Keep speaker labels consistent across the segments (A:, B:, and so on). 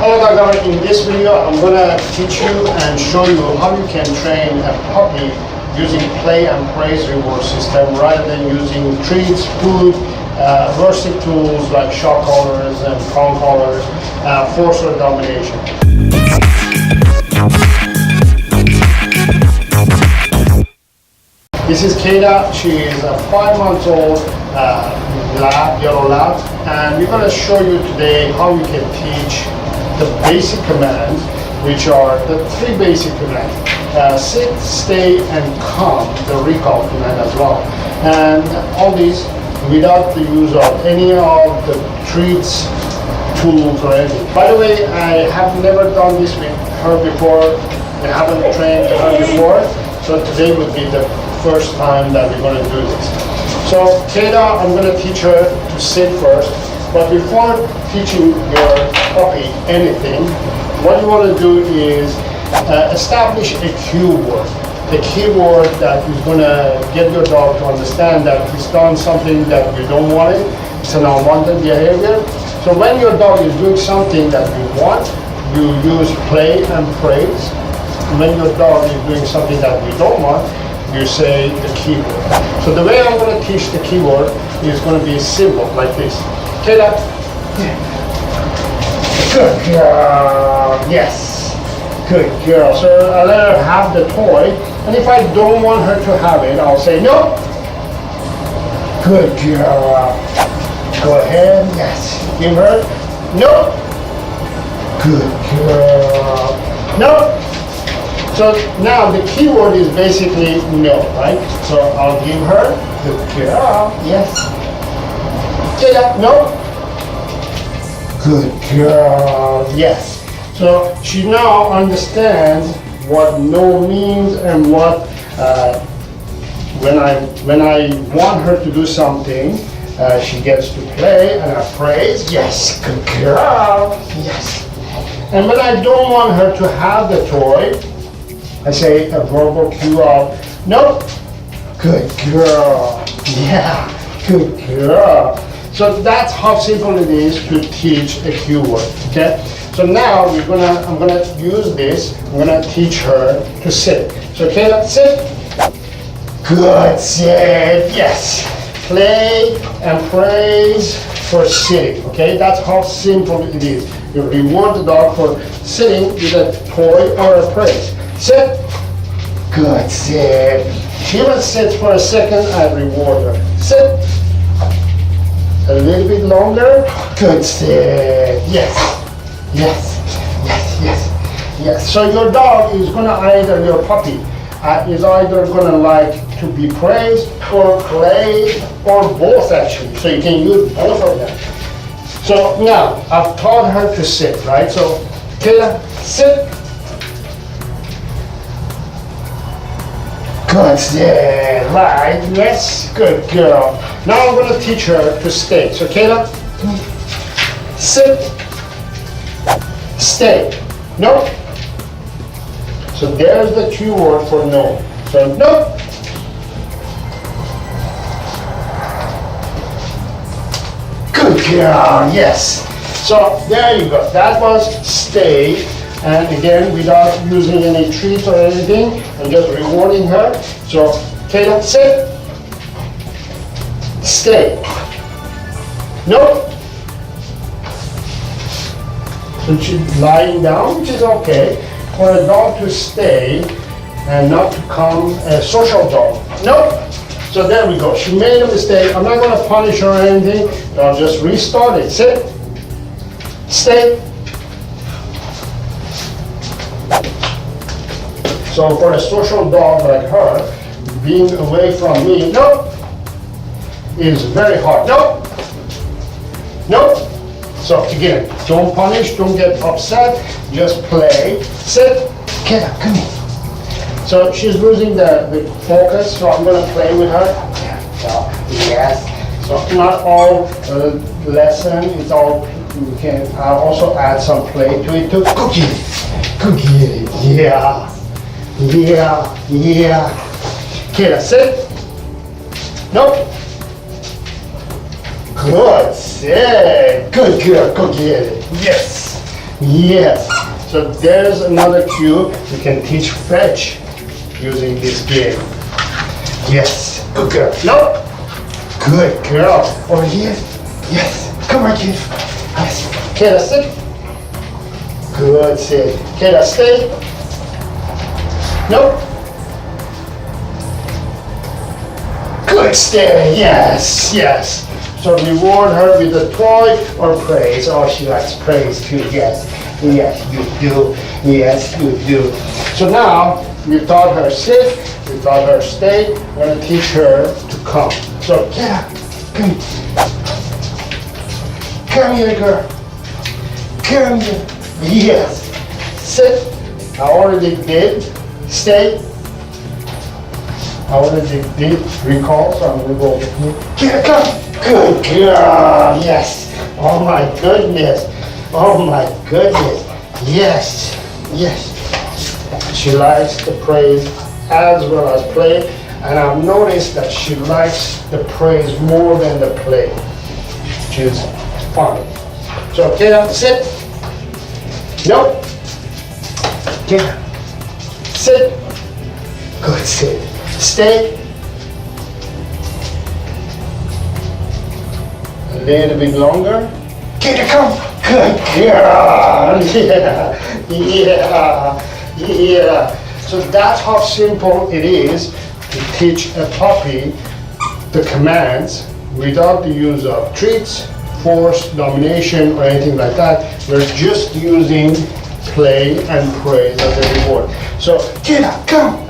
A: Hello guys, in this video I'm going to teach you and show you how you can train a puppy using play and praise reward system rather than using treats, food, aversive tools like shock collars and prong collars, force or domination. This is Kata. She is a 5-month-old lab, yellow lab, and we're going to show you today how you can teach the basic commands, which are the 3 basic commands: sit, stay, and come, the recall command as well. And all these without the use of any of the treats, tools, or anything. By the way, I have never done this with her before. I haven't trained her before, so today would be the first time that we're going to do this. So Kata, I'm going to teach her to sit first, but before teaching your puppy anything, what you want to do is establish a cue word. The keyword that is going to get your dog to understand that he's done something that you don't want it. It's an unwanted behavior. So when your dog is doing something that you want, you use play and praise. When your dog is doing something that you don't want, you say the keyword. So the way I'm going to teach the keyword is going to be simple, like this. Kata, good girl, yes, good girl. So I let her have the toy, and if I don't want her to have it, I'll say no. Good girl. Go ahead, yes. Give her, no. Good girl, no. So now the keyword is basically no, right? So I'll give her good girl, yes. Kata, no. Good girl, yes. So she now understands what no means and what when I want her to do something, she gets to play and I praise, yes, good girl, yes. And when I don't want her to have the toy, I say a verbal cue of no, good girl, yeah, good girl. So that's how simple it is to teach a cue word. Okay. So now I'm gonna use this. I'm gonna teach her to sit. So Kata, sit. Good, sit. Yes. Play and praise for sitting. Okay. That's how simple it is. You reward the dog for sitting with a toy or a praise. Sit. Good, sit. She will sit for a second. I reward her. Sit. A little bit longer. Good, sit. Yes. Yes. Yes. Yes. Yes. So your dog is gonna your puppy is either gonna like to be praised or played or both actually. So you can use both of them. So now I've taught her to sit, right? So Kata, sit. Good, sit, right, yes, good girl. Now I'm going to teach her to stay. So Kata, sit, stay, no. So there's the cue word for no. So no. Good girl, yes. So there you go. That was stay. And again, without using any treats or anything, I'm just rewarding her. So, Kata, sit, stay, no. So she's lying down, which is okay. For a dog to stay and not to become a social dog, no. So there we go. She made a mistake. I'm not going to punish her or anything. I'll just restart it. Sit, stay. So for a social dog like her, being away from me, no, is very hard. No, no. So again, don't punish, don't get upset, just play. Sit, Kata, come here. So she's losing the focus, so I'm going to play with her. So, yes. So not all lesson, it's all, you can also add some play to it too. Cookie, yeah. Yeah, yeah. Kata, sit. Nope. Good, sit. Good girl, go get it. Yes. Yes. So there's another cue. You can teach fetch using this game. Yes. Good girl. No. Good girl. Over here. Yes. Come on, kid. Yes. Kayla, sit. Good sit. Kayla, stay. Nope. Good stay. Yes. Yes. So reward her with a toy or praise. Oh, she likes praise too. Yes. Yes, you do. Yes, you do. So now we taught her sit. We taught her stay. We're going to teach her to come. So yeah, come. Come here, girl. Come here. Yes. Sit. I already did. Stay. I already did recall, so I'm going to go. Here, come. Good girl. Yes. Oh my goodness. Oh my goodness. Yes. Yes. She likes the praise as well as play. And I've noticed that she likes the praise more than the play, which is fun. So, Kayla, sit. Nope. Kayla, sit. Good, sit. Stay. A little bit longer. Kayla, come. Good girl. Yeah. Yeah. So that's how simple it is to teach a puppy the commands without the use of treats, force, domination, or anything like that. We're just using play and praise as a reward. So, Kayla, come.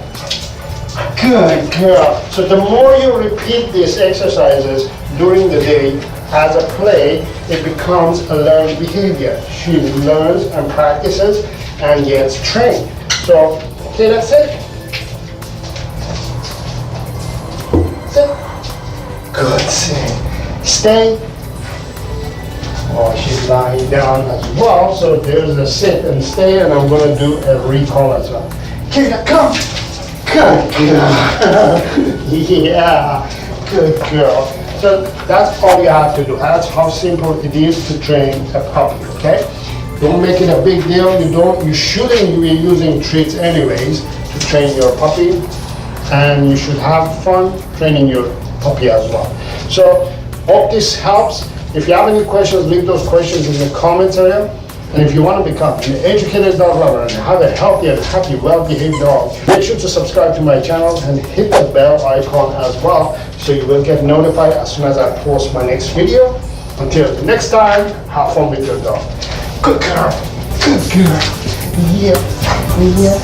A: Good girl. So the more you repeat these exercises during the day as a play, it becomes a learned behavior. She learns and practices and gets trained. So, Kayla, sit. Sit. Good, sit. Stay. Oh, she's lying down as well. So there's a sit and stay, and I'm going to do a recall as well. Kayla, come. Good girl. Yeah, good girl. So that's all you have to do. That's how simple it is to train a puppy, okay? Don't make it a big deal. You shouldn't be using treats anyways to train your puppy, and you should have fun training your puppy as well. So hope this helps. If you have any questions, leave those questions in the comments area. And if you want to become an educated dog lover and have a healthy and happy, well-behaved dog, make sure to subscribe to my channel and hit the bell icon as well, so you will get notified as soon as I post my next video. Until the next time, have fun with your dog. Good girl. Good girl. Yeah. Yeah.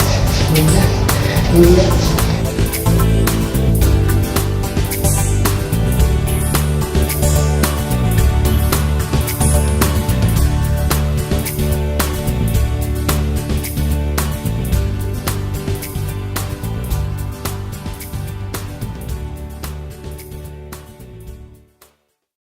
A: Yeah. Yeah.